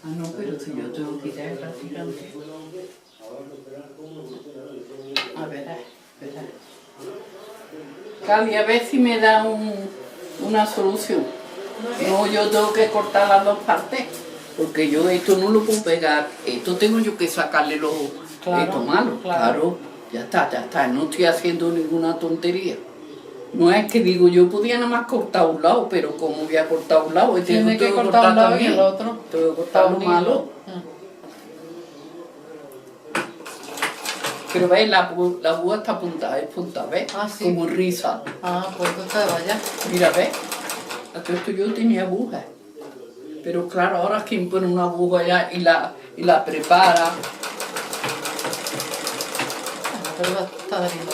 Ah, no, pero si yo tengo que quitar el practicante. A ver, espera. Cali, a ver si me da una solución. No, yo tengo que cortar las dos partes. Porque yo esto no lo puedo pegar. Esto tengo yo que sacarle los... Claro, esto malo. Claro. Ya está. No estoy haciendo ninguna tontería. No es que digo, yo podía nada más cortar un lado, pero como voy a cortar un lado, tiene que cortar un lado y el otro. Tengo que cortar lo malo. Pero ves, la búa está puntada, es puntada, ¿ves? Ah, sí. Como risa. Ah, pues está vaya. Mira, ¿ves? Hasta esto yo tenía agujas. Pero claro, ahora quien pone una aguja ya y la prepara. Pero está valiendo.